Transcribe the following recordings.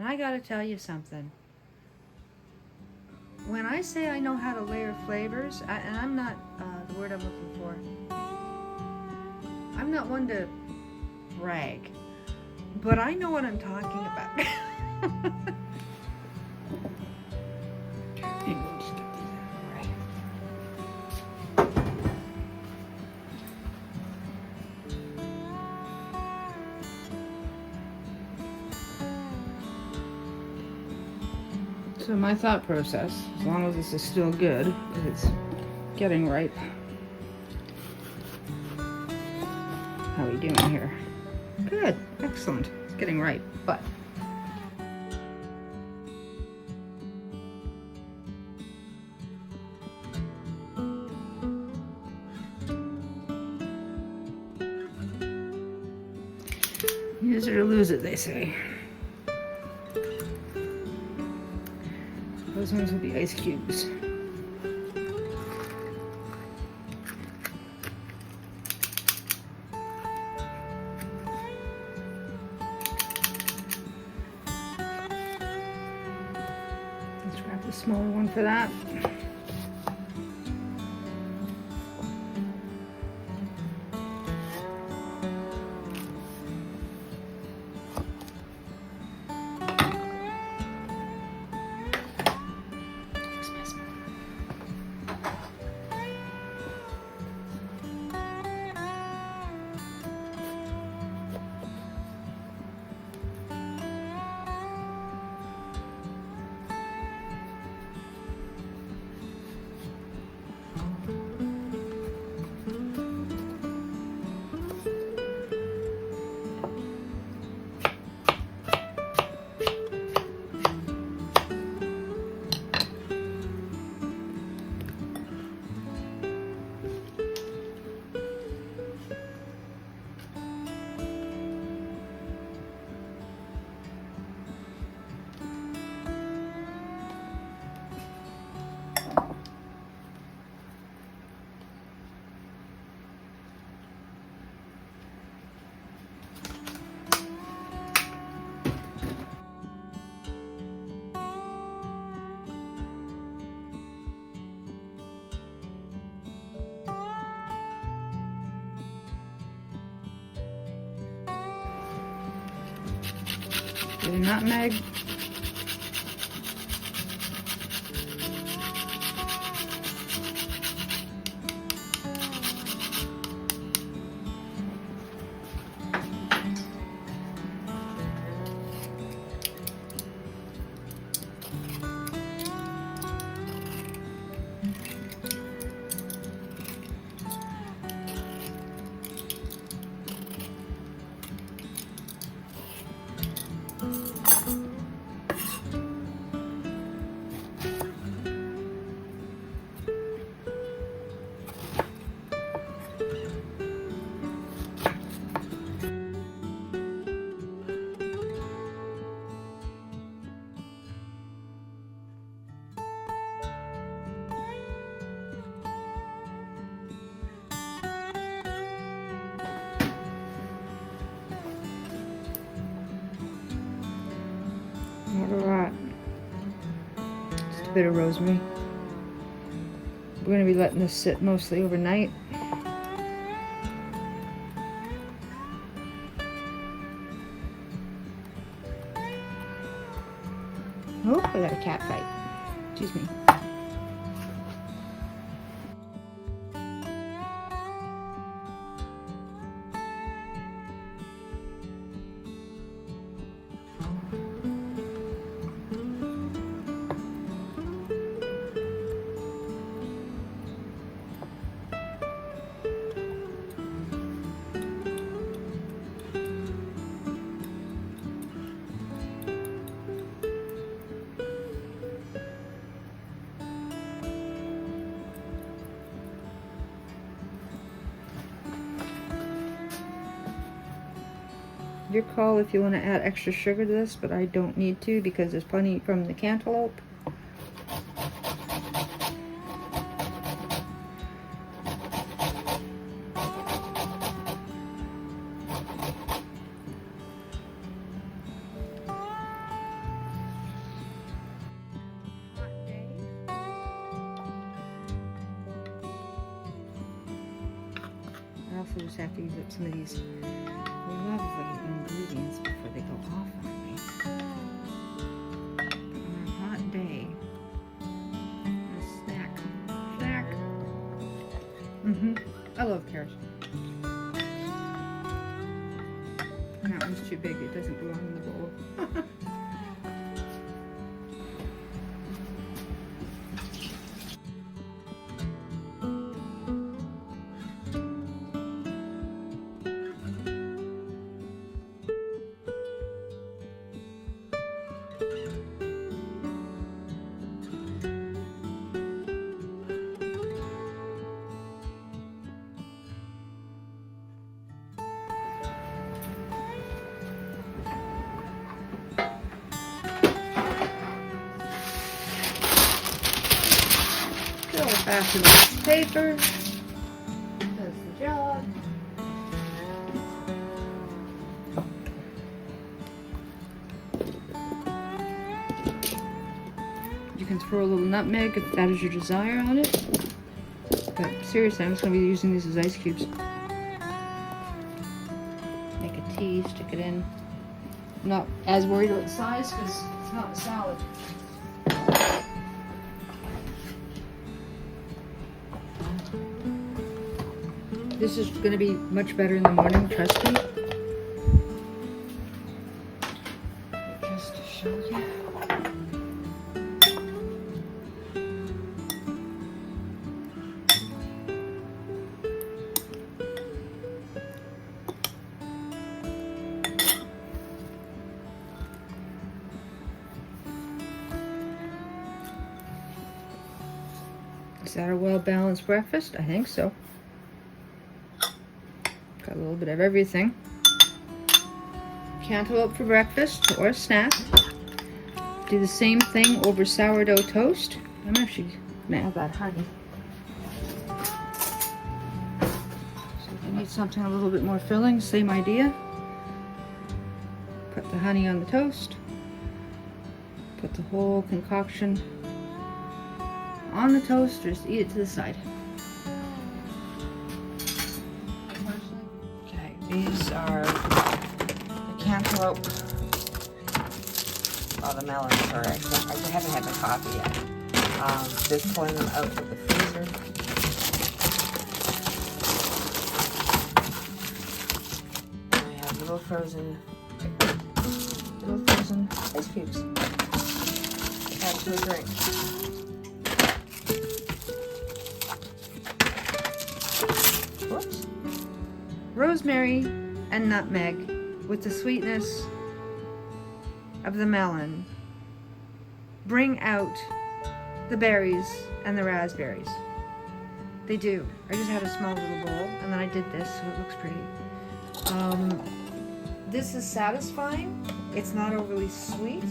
And I gotta tell you something. When I say I know how to layer flavors, and I'm not, the word I'm looking for, I'm not one to brag, but I know what I'm talking about. So my thought process, as long as this is still good, is it's getting ripe. How are we doing here? Good, excellent. It's getting ripe, but use it or lose it, they say. Those ones with the ice cubes. Let's grab the smaller one for that. Get a nutmeg. What a lot. Just a bit of rosemary. We're going to be letting this sit mostly overnight. Oh, I got a cat fight. Excuse me. Your call if you want to add extra sugar to this, but I don't need to because there's plenty from the cantaloupe. also just have to use up some of these lovely ingredients before they go off on me. On a hot day, a snack. I love carrots. And that one's too big, it doesn't belong in the bowl. Fasten this paper, does the job. You can throw a little nutmeg if that is your desire on it. But seriously, I'm just going to be using these as ice cubes. Make a tea, stick it in. I'm not as worried about the size because it's not a salad. This is going to be much better in the morning, trust me. Just to show you. Is that a well-balanced breakfast? I think so. Got a little bit of everything. Cantaloupe for breakfast or a snack. Do the same thing over sourdough toast. I'm actually gonna add that honey. So if you need something a little bit more filling, same idea. Put the honey on the toast. Put the whole concoction on the toast, just eat it to the side. Okay, these are the cantaloupe. Oh, the melons, sorry. I haven't had the coffee yet. Just pulling them out of the freezer. And I have little frozen ice cubes. Add to a drink. Whoops. Rosemary and nutmeg with the sweetness of the melon bring out the berries and the raspberries. They do. I just had a small little bowl and then I did this so it looks pretty. This is satisfying. It's not overly sweet.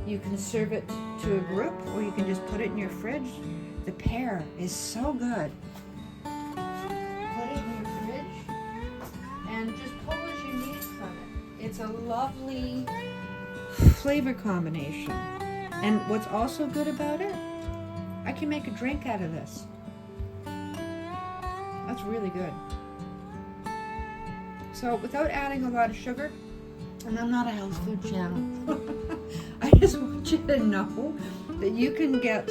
You can serve it to a group or you can just put it in your fridge. The pear is so good. And just pull as you need from it. It's a lovely flavor combination. And what's also good about it, I can make a drink out of this. That's really good. So without adding a lot of sugar, and I'm not a health food channel, I just want you to know that you can get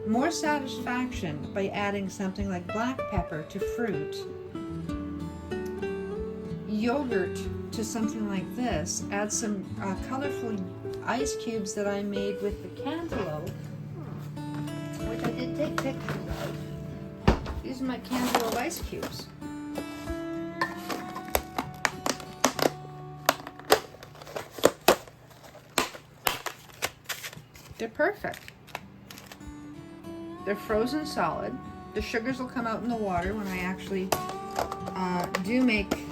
more satisfaction by adding something like black pepper to fruit, yogurt to something like this, add some colorful ice cubes that I made with the cantaloupe, which I did take pictures of. These are my cantaloupe ice cubes. They're perfect. They're frozen solid. The sugars will come out in the water when I actually do make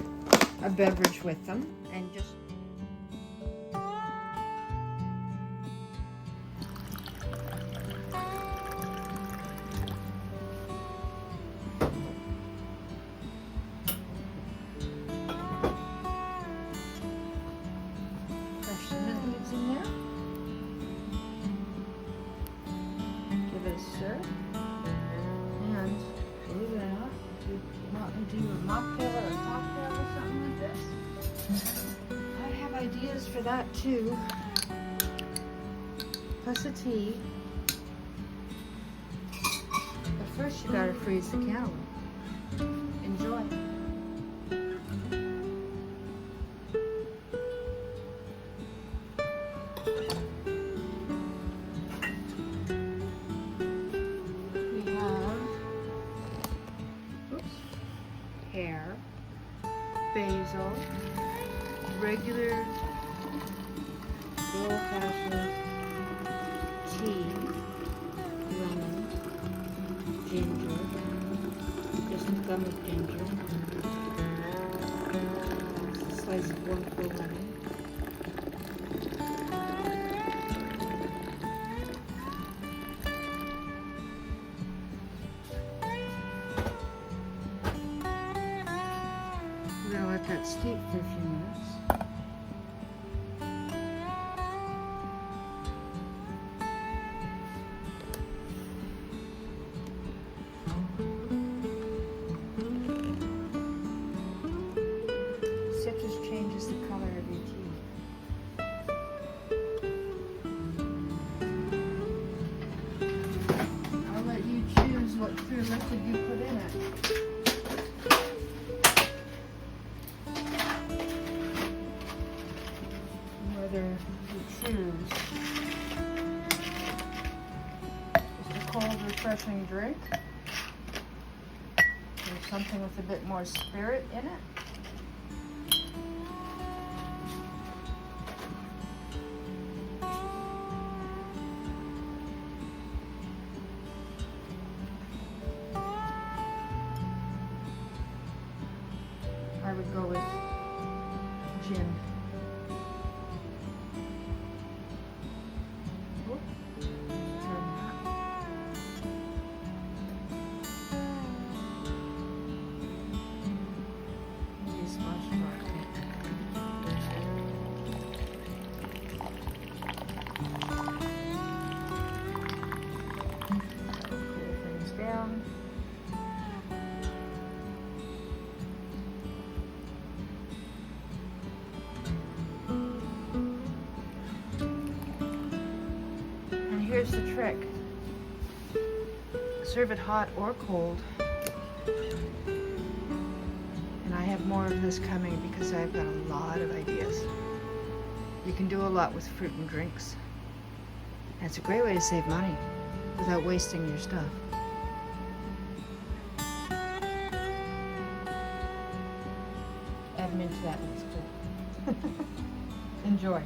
a beverage with them, and just fresh mint leaves in there. Give it a stir, and believe it or not, if you want do a mocktail or a cocktail or something like this. I have ideas for that too. Plus a tea. But first you gotta freeze the cantaloupe. Enjoy. We have pear, basil, regular old-fashioned tea, lemon, ginger, just a gum of ginger, a slice of 1 full lemon, we're going to let that steep for a few minutes. Citrus changes the color of your tea. I'll let you choose what pure liquid you put in it. Whether you choose just a cold, refreshing drink or something with a bit more spirit in it. I would go with gin. Oop. Turn that. Maybe a splash of vodka. Cool things down. Here's the trick. Serve it hot or cold. And I have more of this coming because I've got a lot of ideas. You can do a lot with fruit and drinks. And it's a great way to save money without wasting your stuff. Add mint to that, that's good. Enjoy.